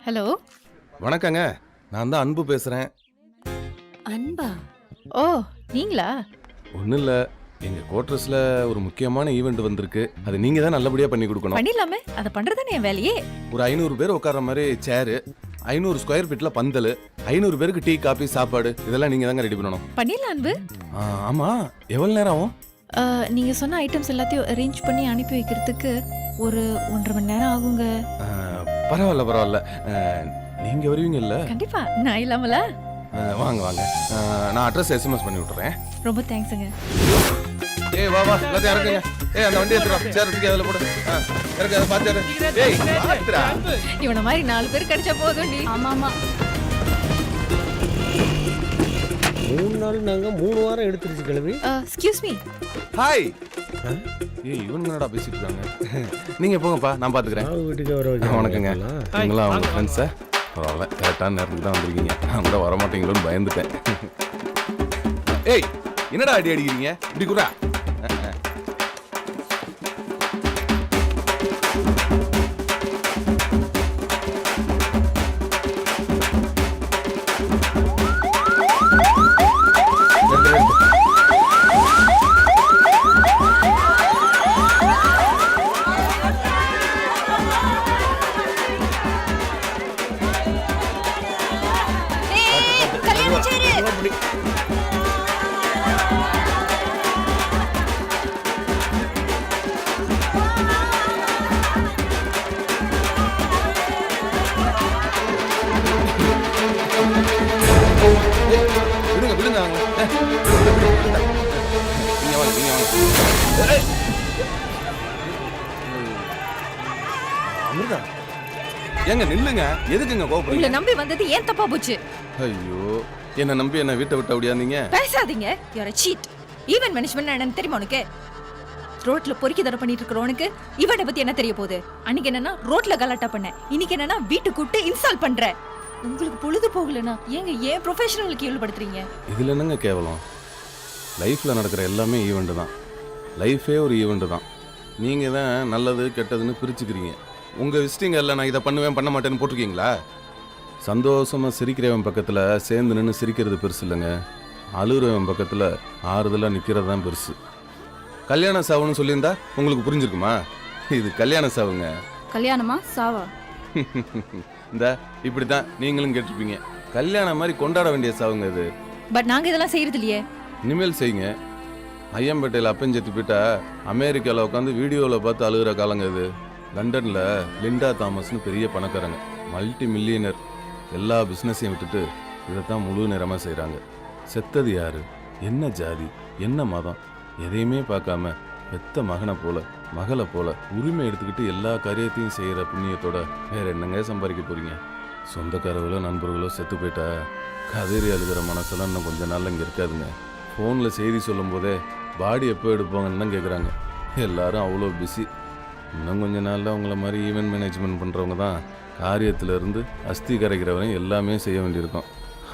Hello. வணக்கங்க, நான் தான் அன்பு பேசுறேன். அன்பா? ஓ, நீங்களா? ஒன்றும் இல்லை, எங்கள் குவார்ட்டர்ஸில் ஒரு முக்கியமான ஈவெண்ட் வந்திருக்கு. அது நீங்கள் தான் நல்லபடியாக பண்ணி கொடுக்கணும். பண்ணிடலாமே, அதை பண்ணுறதானே என் வேலையே. ஒரு 500 பேர் உட்கார்ற மாதிரி சேரு, 500 ஸ்கொயர் ஃபீட்டில் பந்தல், 500 பேருக்கு டீ காபி சாப்பாடு, இதெல்லாம் நீங்கள் தாங்க ரெடி பண்ணணும். பண்ணிடலாம் அன்பு. ஆமாம், எவ்வளோ நேரம் ஆகும்? நீங்க சொன்ன ஐட்டம்ஸ் எல்லாத்தையும் அரேஞ்ச் பண்ணி அனுப்பி வைக்கிறதுக்கு ஒரு 1.5 மணி நேரம் ஆகுங்க. பரவாயில்ல பரவாயில்ல, நீங்கள் வருவீங்கல்ல? கண்டிப்பா, நான் இல்லாமல. வாங்க வாங்க, நான் அட்ரஸ் எஸ்எம்எஸ் பண்ணி விட்டுறேன். ரொம்ப தேங்க்ஸுங்க. ஏய் வா வா, எல்லாத்தையும் இறக்குங்க. ஏய் அந்த வண்டி எடுத்துடா, சேர் தூக்கி அதில் போடு. இறக்கு, அதை பார்த்து. ஏய் பார்த்துடா, இவனை மாதிரி 4 பேர் கிடைச்சா போதும் நீ. ஆமா ஆமா. 3 நாள் நாங்க 3 வாரம் எடுத்துருச்சு கிளம்பி. Excuse me. ஹாய். ஏய் இவனுங்க என்னடா பேசிட்டு இருக்காங்க? நீங்க போங்கப்பா, நான் பாத்துக்கிறேன். வீட்டுக்கு வர வைக்க. வணக்கங்க. நீங்களா அவங்க ஃப்ரெண்ட்ஸா? பரவாயில்ல, கரெக்டான நேரத்துக்கு தான் வந்திருக்கீங்க. நான் கூட வரமாட்டீங்களோன்னு பயந்துட்டேன். ஏய் என்னடா அடி அடிக்கிறீங்க? இப்படி குறா. விடுங்க விடுங்க, நீங்க வாங்க நீங்க வாங்க. அமிர்தா ஏங்க நில்லுங்க, எதுக்குங்க உங்களை கோபப்படுறீங்க? நம்பி வந்தது ஏன் தப்பா போச்சு? ஐயோ, என்ன நம்பி என்ன வீட்டை விட்டு அப்படியாந்தீங்க? பேசாதீங்க. You are a cheat. Event management என்னன்னு தெரியுமா உனக்கு? ரோட்ல பொறுக்கி தர பண்ணிட்டு இருக்கறவனுக்கு ஈவென்ட் பத்தி என்ன தெரிய போகுது? அன்னைக்கு என்னன்னா ரோட்ல கலாட்டா பண்ண, இன்னைக்கு என்னன்னா வீட்டுக்கு கூப்பிட்டு இன்ஸ்டால் பண்ற. உங்களுக்கு பொழுது போகலனா ஏங்க ஏன் ப்ரொஃபஷனலுக்கு கேள்விப்படுத்துறீங்க? இதுல என்னங்க கேவலம்? லைஃப்ல நடக்கிற எல்லாமே ஈவெண்ட் தான். லைஃபே ஒரு ஈவெண்ட் தான். நீங்க தான் நல்லது கெட்டதுன்னு பிரிச்சுக்கிறீங்க. உங்க விசிட்டிங் எல்லாம் நான் இதை பண்ணுவேன் பண்ண மாட்டேன்னு போட்டிருக்கீங்களா? சந்தோஷமா சிரிக்கிறவன் பக்கத்துல சேர்ந்து நின்று சிரிக்கிறது பெருசு இல்லைங்க. அழுகிறவன் பக்கத்துல ஆறுதலா நிக்கிறது தான் பெருசு. கல்யாண சாவுன்னு சொல்லியிருந்தா உங்களுக்கு புரிஞ்சிருக்குமா? இது கல்யாண சாவுங்க. கல்யாணமா சாவா? இந்த இப்படித்தான் நீங்களும் கேட்டிருப்பீங்க. கல்யாணம் மாதிரி கொண்டாட வேண்டிய சாவுங்க இது. பட் நாங்க இதெல்லாம் செய்யறது இல்லையே. இனிமேல் செய்யுங்க. ஐயம்பேட்டையில் அப்பஞ்செத்து போயிட்டா அமெரிக்காவில் உட்காந்து வீடியோவில் பார்த்து அழுகிற காலங்க இது. லண்டனில் லிண்டா தாமஸ்னு பெரிய பணக்காரங்க, மல்டி மில்லியனர், எல்லா பிஸ்னஸையும் விட்டுட்டு இதைத்தான் முழு நேரமாக செய்கிறாங்க. செத்தது யாரு, என்ன ஜாதி, என்ன மதம், எதையுமே பார்க்காம பெத்த மகனை போல மகளை போல உரிமை எடுத்துக்கிட்டு எல்லா காரியத்தையும் செய்கிற புண்ணியத்தோட வேற என்னங்க சம்பாதிக்க போறீங்க? சொந்தக்காரர்களோ நண்பர்களோ செத்து போயிட்டா கதறி அழுகிற மனசெல்லாம் இன்னும் கொஞ்ச நாள் இங்கே இருக்காதுங்க. ஃபோனில் செய்தி சொல்லும் போதே பாடி எப்போ எடுப்பாங்கன்னு தான் கேட்குறாங்க. எல்லாரும் அவ்வளோ பிஸி. இன்னும் கொஞ்ச நாளில் அவங்கள மாதிரி ஈவென்ட் மேனேஜ்மெண்ட் பண்ணுறவங்க தான் காரியத்தில் இருந்து அஸ்தி கரைக்கிறவரையும் எல்லாமே செய்ய வேண்டியிருக்கும்.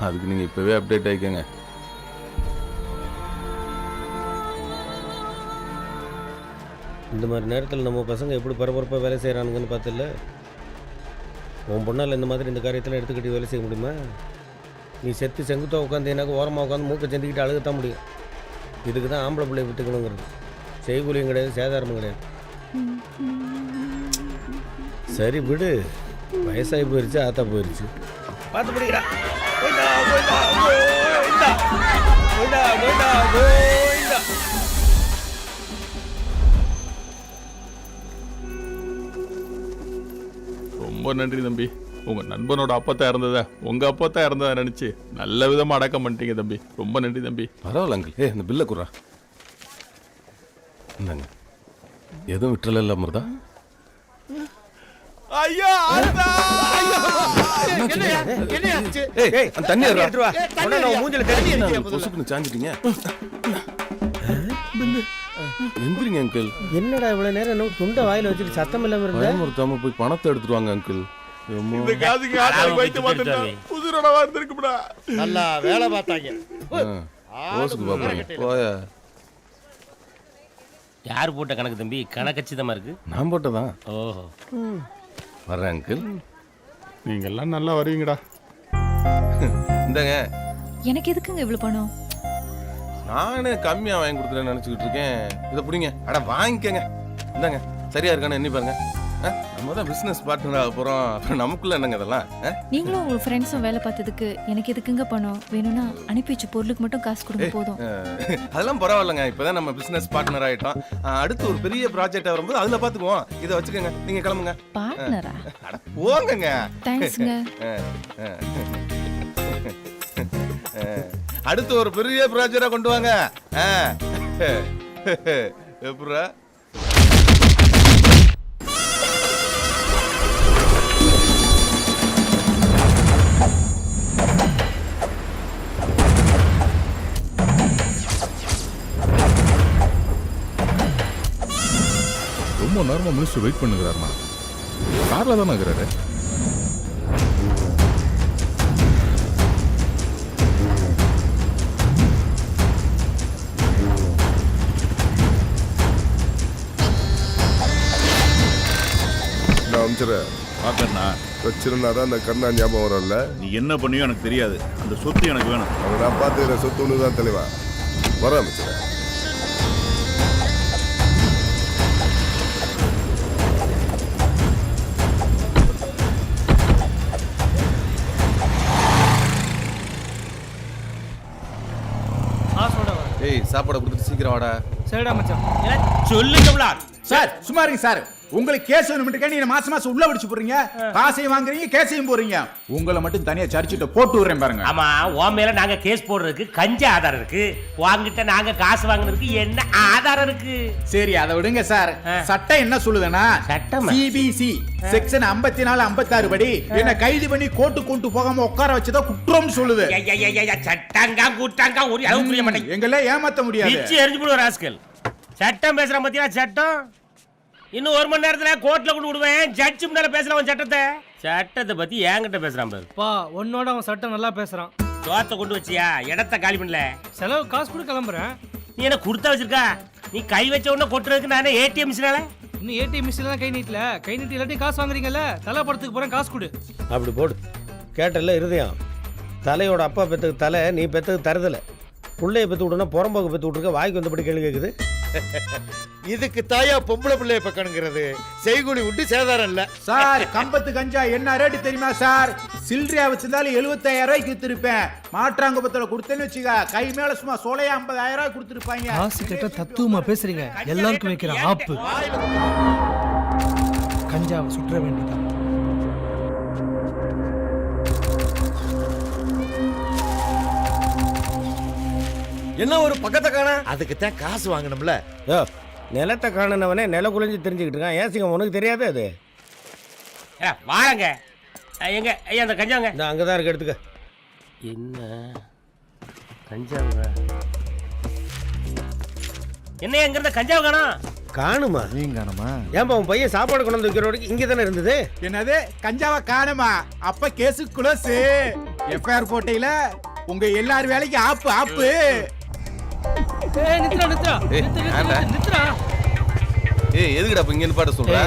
அதுக்கு நீங்கள் இப்போவே அப்டேட் ஆகிக்கங்க. இந்த மாதிரி நேரத்தில் நம்ம பசங்க எப்படி பரபரப்பாக வேலை செய்கிறானுங்கன்னு பார்த்துல. உன் பொண்ணால் இந்த மாதிரி இந்த காரியத்தில் எடுத்துக்கிட்டு வேலை செய்ய முடியுமா? நீ செத்து செங்குத்தாக உட்காந்து எனக்கு ஓரமாக உட்காந்து மூக்கை செஞ்சுக்கிட்டு அழுகத்தான் முடியும். இதுக்கு தான் ஆம்பளை பிள்ளைய விட்டுக்கணுங்கிறது. செய்கூலியும் கிடையாது, சேதாரமும் கிடையாது. சரி விடு, வயசாகி போயிடுச்சு, ஆத்தா போயிடுச்சு, பார்த்து பிடிக்கிறா. ரொம்ப நன்றி தம்பி. உங்க நண்பனோட அப்பத்தான் இருந்தத உங்க அப்பத்தான் இருந்ததை நினைச்சு நல்ல விதமா அடக்கம் பண்ணிட்டீங்க தம்பி. ரொம்ப நன்றி தம்பி. பரவாயில்ல அங்கிள். இந்த பில்லை குறா. இந்தாங்க, எதுவும் விட்டுறல அமிர்தா? ஐயா தண்ணி மூஞ்சில தெளிச்சு பொசுக்குன்னு சாஞ்சிட்டீங்க. எந்திரிங்க அங்கிள். என்னடா இவ்வளவு நேரம் என்ன துண்டை வாயில வச்சுட்டு சத்தம் இல்லாம இருந்தா? பயமுறுத்தாம போய் பணத்தை எடுத்துட்டு வாங்க அங்கிள். இந்த காதுக்கு ஆட்டை வைத்து மாட்டேன். புதுரோட வந்திருக்குடா. நல்லா வேலை பார்த்தாங்க. ஓசுக்கு பாப்பா போயா. யார் போட்ட கணக்கு தம்பி? கணக்கச்சிதமா இருக்கு. நான் போட்டதான். ஓஹோ, வர்றேன் அங்கிள். நீங்க எல்லாம் நல்லா வருவீங்கடா. இந்தாங்க, எனக்கு எதுக்குங்க இவ்வளவு பணம்? நானே கம்மியா வாங்கி கொடுத்துறேன்னு நினைச்சுக்கிட்டு இருக்கேன். இதை பிடிங்க. அட வாங்கிக்கங்க. இந்தாங்க, சரியா இருக்கான்னு எண்ணி பாருங்க. நம்ம தான் பிசினஸ் பார்ட்னர் ஆக போறோம். அப்புறம் நமக்குள்ள என்னங்க இதெல்லாம்? நீங்களும் உங்க ஃப்ரெண்ட்ஸும் வேலை பார்த்ததுக்கு எனக்கு எதுக்குங்க பணம்? வேணும்னா அனுப்பி வச்ச பொருளுக்கு மட்டும் காசு கொடுங்க போதும். அதெல்லாம் பரவாயில்லைங்க. இப்பதான் நம்ம பிசினஸ் பார்ட்னர் ஆயிட்டோம். அடுத்து ஒரு பெரிய ப்ராஜெக்ட் வரும்போது அதுல பாத்துக்குவோம். இதை வச்சுக்கோங்க, நீங்க கிளம்புங்க. பார்ட்னரா? அட போங்கங்க. தேங்க்ஸ்ங்க. அடுத்து ஒரு பெரிய ப்ராஜெக்டா கொண்டு வாங்க. எப்படா? ரொம்ப நேரமா மினிஸ்டர் வெயிட் பண்ணுகிறாருமா. கார்ல தானே இருக்கிறாரு. பாக்கண்ணா வச்சிருந்தாதான் அந்த கண்ணா ஞாபகம் வரும்ல. நீ என்ன பண்ணியோ எனக்கு தெரியாது, அந்த சொத்து எனக்கு வேணும். அதை நான் பார்த்துக்கிற சொத்து ஒன்று தான் தெளிவா. வர அமைச்சர். ஏய், சாப்பாடை கொடுத்துட்டு சீக்கிரம் வாடா. சரிடா மச்சான். சொல்லுங்க சார். சும்மா இருங்க சார். உங்களுக்கு கேஸ் வேணும்னு நீங்க மாசம் மாசம் உள்ள பிடிச்சு போறீங்க. காசையும் வாங்குறீங்க, கேஸையும் போறீங்க. உங்களை மட்டும் தனியா சர்ச்சிட்ட போட்டு விடுறேன் பாருங்க. ஆமா, உன் மேல நாங்க கேஸ் போடுறதுக்கு கஞ்ச ஆதாரம் இருக்கு. வாங்கிட்ட நாங்க காசு வாங்குறதுக்கு என்ன ஆதாரம் இருக்கு? சரி, அதை விடுங்க சார். சட்டம் என்ன சொல்லுதுன்னா, சட்டம் சிபிசி செக்ஷன் 54 56 படி என்ன கைது பண்ணி கோர்ட்டு கொண்டு போகாம உட்கார வச்சதா குற்றம் சொல்லுது. சட்டங்கா கூட்டாங்கா ஒரு அளவு புரிய மாட்டேங்க. எங்களை ஏமாத்த முடியாது. பிச்சு எரிஞ்சு போடுற ராஸ்கல். சட்டம் பேசுற பத்தியா சட்டம்? இன்னும் 1 மணி நேரத்துல கோர்ட்ல கொண்டு விடுவேன். ஜட்ஜ் முன்னால பேசலாம் சட்டத்தை பத்தி என்கிட்ட பேசுறான் பாரு. பா, உன்னோட அவன் சட்டம் நல்லா பேசுறான். சோத்தை கொண்டு வச்சியா? இடத்த காலி பண்ணல. செலவு காசு கூட கிளம்புறேன். நீ என்ன கொடுத்தா வச்சிருக்கா? நீ கை வச்ச உடனே கொட்டுறதுக்கு நானே ஏடிஎம் மிஷினால. இன்னும் ஏடிஎம் மிஷின்லாம் கை நீட்டல. கை நீட்டி எல்லாத்தையும் காசு வாங்குறீங்கல்ல, தலை படத்துக்கு போறேன், காசு கொடு. அப்படி போடு. கேட்டல இருதயம். தலையோட அப்பா பெற்றுக்கு தலை, நீ பெற்றுக்கு தருதலை. பிள்ளைய பெற்று விட்டுனா புறம்போக்கு பெற்று விட்டுருக்க. வாய்க்கு வந்தபடி கேள்வி கேட்குது. இதுக்கு தாயா பொம்பளை பிள்ளைய பக்கணுங்கிறது? செய்கூலி விட்டு சேதாரம் இல்ல சார். கம்பத்து கஞ்சா என்ன ரேட்டு தெரியுமா சார்? சில்லறையா வச்சிருந்தாலும் 75,000 ரூபாய்க்கு வித்துருப்பேன். மாற்றாங்குப்பத்துல கொடுத்தேன்னு வச்சுக்க, கை மேல சும்மா சோலையா 50,000 ரூபாய் கொடுத்துருப்பாங்க. காசு கேட்ட தத்துவமா பேசுறீங்க. எல்லாருக்கும் வைக்கிற ஆப்பு. கஞ்சாவை சுற்ற வேண்டியதான். என்ன ஒரு பக்கத்தை காண? அதுக்கு தான் காசு வாங்கணும்ல. யோ, நிலத்தை காணனவனே நில குலைஞ்சு தெரிஞ்சுக்கிட்டு இருக்கான். ஏசிங்க உனக்கு தெரியாது அது? வாங்க எங்க ஐயா அந்த கஞ்சாங்க இந்த அங்கே தான் இருக்கு, எடுத்துக்க. என்ன கஞ்சாங்க? என்ன எங்க இருந்த கஞ்சாவை காணோம்? காணுமா? நீங்க காணுமா? ஏன்பா உன் பையன் சாப்பாடு கொண்டு வந்து வைக்கிற வரைக்கும் இங்கே தானே இருந்தது? என்னது கஞ்சாவை காணுமா? அப்ப கேசு குளோஸ். எஃப்ஐஆர் போட்டையில உங்க எல்லார் வேலைக்கு ஆப்பு ஆப்பு. ஏய் நித்ரா நித்ரா நித்ரா. ஏய், எதுக்குடா இப்ப இங்க நிப்பாட்ட சொல்ற?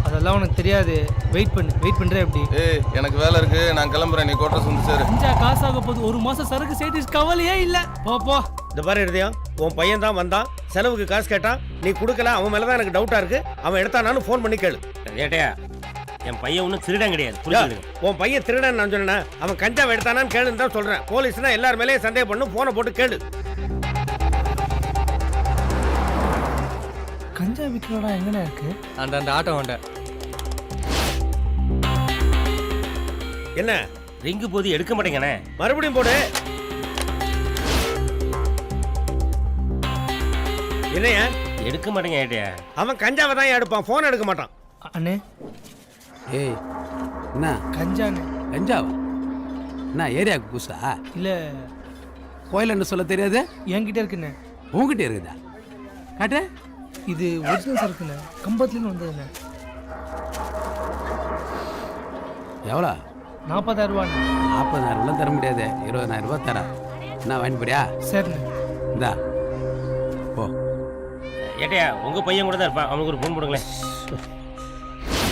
அதெல்லாம் உனக்கு தெரியாது. வெயிட் பண்றே எப்படி? ஏய், எனக்கு வேலை இருக்கு, நான் கிளம்புறேன். நீ கோட்டை வந்து சேரு. கஞ்சா காசாக போது 1 மாசம் சரக்கு சேட்டிஸ் கவலையே இல்ல. போ போ. இந்த பாரு இருதயம், உன் பையன் தான் வந்தான், செலவுக்கு காசு கேட்டான், நீ கொடுக்கல. அவன் மேல தான் எனக்கு டவுட்டா இருக்கு. அவன் எடுத்தானான்னு ஃபோன் பண்ணி கேளு. ஏட்டையா, என் பையன் ஒன்றும் திருடன் கிடையாது. புரியுது? உன் பையன் திருடன் நான் சொன்னேன். அவன் கஞ்சாவை எடுத்தானான்னு கேளுன்னு தான் சொல்றேன். போலீஸ்னா எல்லார் மேலேயும் சந்தேகம் பண்ணும். போனை போட்டு கேளு. கஞ்சா விற்கிறோட எங்கண்ணா இருக்கு? அந்த ஆட்டோ வண்ட. என்ன ரிங்கு போது எடுக்க மாட்டேங்கண்ணே. மறுபடியும் போடு. என்னையா எடுக்க மாட்டேங்க ஏட்டையா? அவன் கஞ்சாவை தான் எடுப்பான், போன் எடுக்க மாட்டான். அண்ணே. ஏய், என்ன கஞ்சாண்ணே. கஞ்சாவா? என்ன ஏரியாவுக்கு புதுசா? இல்ல, கோயிலன்னு சொல்ல தெரியாது? என்கிட்ட இருக்குண்ணே. உங்ககிட்ட இருக்குதா? காட்டு. இது ஒரிஜினல் சரக்குண்ணே, கம்பத்துலேருந்து வந்ததுண்ணே. எவ்வளோ? 40,000 ரூபா. 40,000 தர முடியாது, 20,000 ரூபாய் தரேன். என்ன வாங்கி போறியா? சரிண்ணே. இந்தா போ. ஏட்டையா, உங்க பையன் கூட தான் இருப்பான். அவனுக்கு ஒரு ஃபோன் போடுங்களேன்.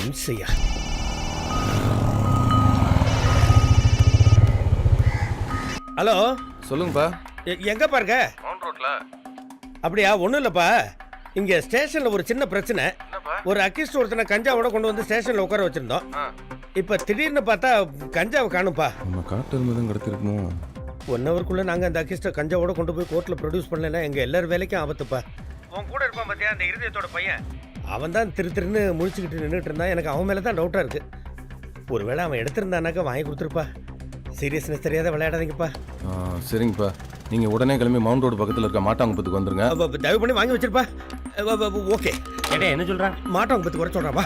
இம்சையா. ஹலோ சொல்லுங்கப்பா. எங்க பாருங்க? மவுண்ட் ரோட்ல. அப்படியா? ஒன்றும் இல்லைப்பா, இங்கே ஸ்டேஷனில் ஒரு சின்ன பிரச்சனை. ஒரு அக்கிஸ்ட் ஒருத்தனை கஞ்சாவோட கொண்டு வந்து ஸ்டேஷனில் உட்கார வச்சிருந்தோம். இப்போ திடீர்னு பார்த்தா கஞ்சாவை காணும்ப்பா. நம்ம காட்டல் மீதும் கடத்திருக்கணும். 1 ஹவருக்குள்ளே நாங்கள் அந்த அக்கிஸ்ட்டை கஞ்சாவோட கொண்டு போய் கோர்ட்டில் ப்ரொடியூஸ் பண்ணலைன்னா எங்கள் எல்லார் வேலைக்கும் ஆபத்துப்பா. உன் கூட இருப்பான் பார்த்தியா அந்த இருதயத்தோட பையன், அவன் தான் திருன்னு முழிச்சுக்கிட்டு நின்றுட்டு இருந்தான். எனக்கு அவன் மேலே தான் டவுட்டாக இருக்குது. ஒருவேளை அவன் எடுத்திருந்தானாக்கா வாங்கி கொடுத்துருப்பா. சீரியஸ்னஸ் தெரியாத விளையாடாதீங்கப்பா. சரிங்கப்பா, நீங்கள் உடனே கிளம்பி மவுண்ட் ரோடு பக்கத்தில் இருக்க மாட்டாங்குப்பத்துக்கு வந்துருங்க. தயவு பண்ணி வாங்கி வச்சிருப்பா. ஓகே. ஏடா என்ன சொல்கிறான்? மாட்டாங்குப்பத்துக்கு வர சொல்கிறாப்பா.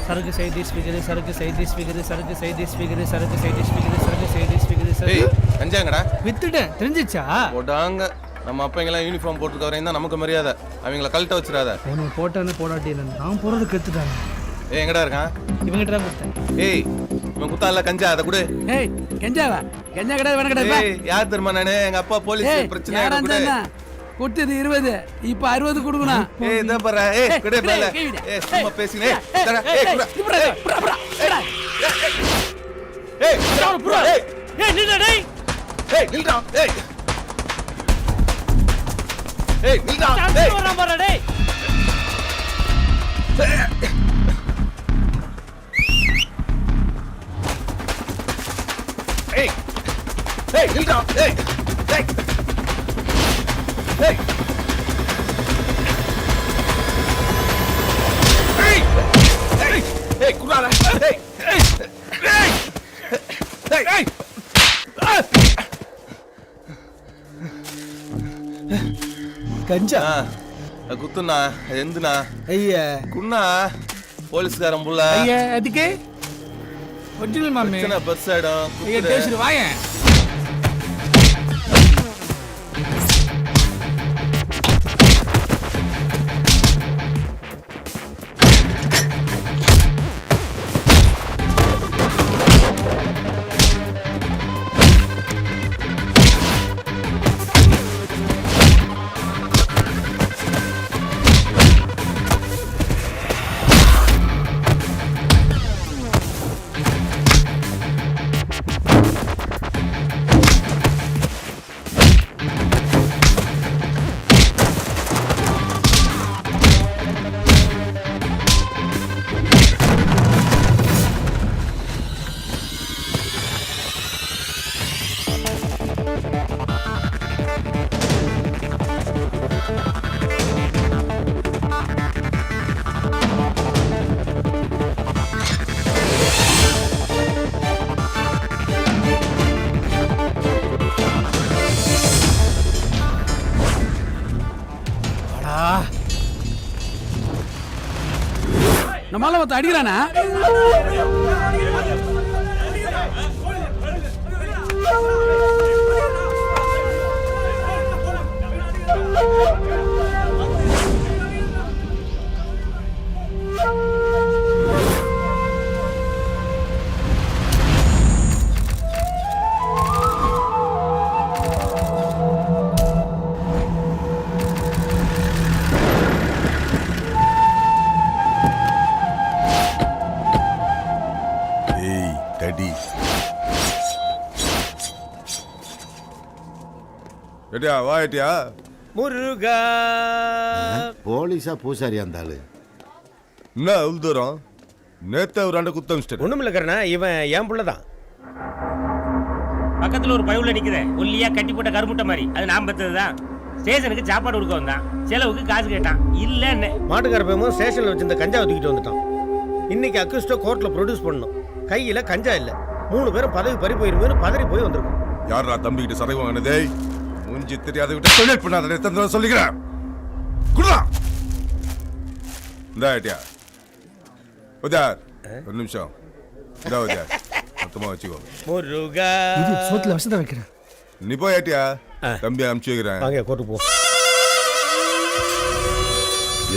சரக்கு சைடு ஸ்பீக்கர், சரக்கு சைடு ஸ்பீக்கர், சரக்கு சைடு ஸ்பீக்கர், சரக்கு சைடு ஸ்பீக்கர், சரக்கு சைடு ஸ்பீக்கர். ஏய் கஞ்சாங்கடா. வித்துட்டேன், தெரிஞ்சிச்சா? போடாங்க. நம்ம அப்பங்கெல்லாம் யூனிஃபார்ம் போட்டுருக்க வரையும் தான் நமக்கு மரியாதை. அவங்கள கழட்ட வச்சிடாத. உனக்கு போட்டானே போடாட்டி நான் போறது கெத்துட்டாங்க. ஏய் எங்கடா இருக்கான்? இவங்கிட்ட தான் கொடுத்தேன். ஏய் இவன் குத்தால கஞ்சா, அதை கொடு. ஏய் கஞ்சாவா? கஞ்சா கிடையாது, வேணா கிடையாது. ஏய் யார் தெரியுமா நானு? எங்க அப்பா போலீஸ் பிரச்சனை கொடுத்தது 20, இப்ப 60 கொடுக்கணும். ஏய் இத பாரு. ஏய் குடே மேல. ஏய் சும்மா பேசினே. தர. ஏய் குடா. ஏய் ப்ரோ. ஏய் நில்லுடா டேய். ஏய் நில்டா. ஏய் ஏய் நில்டா. ஏய் வர பாரு டேய். ஏய் ஏய் நில்டா. ஏய் ஏய் ஏய் ஏய் ஏய் ஏய் குடால. ஏய் ஏய் ஏய் ஏய் கஞ்சா குத்துனா எந்துனா ஐயா குண்ணா போலீஸ்காரன் புள்ள. ஐயா அதுக்கு ஒரிஜினல் மாமே. பிரச்சனை பஸ் ஆயிடும். ஐயா டேஸ்ட் வாயேன். நம்மளால ஒருத்த அடிக்கிறானா? ஏட்டியா வா ஏட்டியா. முருகா. போலீஸா பூசாரி அந்த ஆளு? என்ன அவ்வளோ தூரம்? நேற்று ஒரு ஆண்டை குத்தமிச்சிட்டு. ஒன்றும் இல்லைக்கிறேண்ணா, இவன் என் புள்ள தான். பக்கத்துல ஒரு பயவுல நிக்குதே, ஒல்லியா கட்டி போட்ட கருமுட்டை மாதிரி, அது நான் பெற்றதுதான். ஸ்டேஷனுக்கு சாப்பாடு கொடுக்க வந்தான், செலவுக்கு காசு கேட்டான். இல்லன்னு மாட்டுக்கார பையன் ஸ்டேஷனில் வச்சிருந்த கஞ்சாவை தூக்கிட்டு வந்துட்டான். இன்னைக்கு அக்யூஸ்டோ கோர்ட்டில் ப்ரொடியூஸ் பண்ணணும். கையில் கஞ்சா இல்லை. 3 பேரும் பதவி பறி போயிருமேனு பதறி போய் வந்திருக்கும். யாரா தம்பிக்கிட்ட சரகு வாங்கினதே? மூஞ்சி தெரியாத விட்டு தொழில் பண்ணாத எத்தனை சொல்லிக்கிறேன். குடுறா இந்த ஏட்டியா. உதார் ஒரு நிமிஷம். இந்த உதார் மொத்தமாக வச்சுக்கோ. முருகா. சோத்துல வசத வைக்கிறேன். நீ போய் ஏட்டியா, தம்பி அனுப்பிச்சு வைக்கிறேன். வாங்க கோர்ட்டு போ.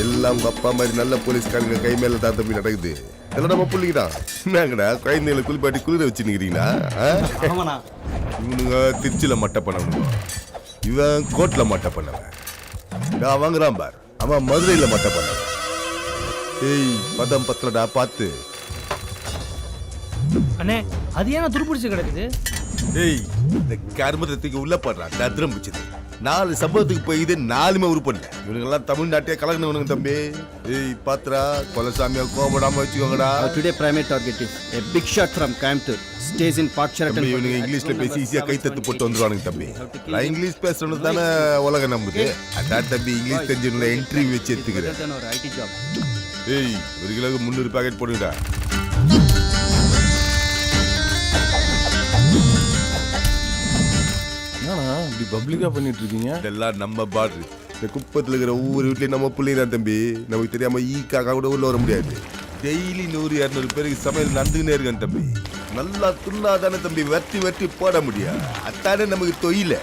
எல்லாம் உங்க அப்பா மாதிரி நல்ல போலீஸ்காரங்க கை மேல தான் தம்பி நடக்குது. எல்லாம் நம்ம பிள்ளைங்கடா. என்னங்கடா குழந்தைகளை குளிப்பாட்டி குளிர வச்சு நிக்கிறீங்களா? இவனுங்க திருச்சியில மட்டை பண்ணவனுங்க, இவன் கோட்ல மட்டை பண்ணவன். நான் வாங்குறான் பார், அவன் மதுரையில மட்டை பண்ணவன். ஏய் பதம் பத்தலடா பார்த்து. அண்ணே அது ஏன் துருப்பிடிச்சு கிடக்குது? ஏய் இந்த கர்மத்துக்கு உள்ள போடுறா தத்ரம் பிடிச்சது 4 சம்பவத்துக்கு போய் இது 4மே உருப்பண்ண இவனுங்கெல்லாம் தமிழ்நாட்டையே கலக்கணுங்க தம்பி. ஏய் பாத்ரா கொலசாமியா கோபடாம வச்சுக்கோங்கடா. Today primary target is a big shot from Coimbatore stays in park தம்பி இவனுங்க இங்கிலீஷ்ல பேசி ஈஸியா கை தத்து போட்டு வந்துருவானுங்க தம்பி. நான் இங்கிலீஷ் பேசுறது தானே உலகம் நம்புது. அதான் தம்பி இங்கிலீஷ் தெரிஞ்சவங்கள என்ட்ரி வச்சு எடுத்துக்கிறேன். ஒரு ஐடி ஜாப். ஏய் 1 கிலோக்கு 300 பாக்கெட் போடுங்கடா. என்னண்ணா இப்படி பப்ளிக்கா பண்ணிட்டு இருக்கீங்க? இதெல்லாம் நம்ம பாடு. இந்த குப்பத்தில் இருக்கிற ஒவ்வொரு வீட்லயும் நம்ம பிள்ளைங்க தான் தம்பி. நமக்கு தெரியாம காக்கா கூட உள்ள வர முடியாது. டெய்லி 100-200 பேருக்கு சமையல் நடந்துக்கினே இருக்கேன் தம்பி. நல்லா துண்ணாதானே தம்பி வெட்டி வெட்டி போட முடியும். அத்தானே நமக்கு தொழில.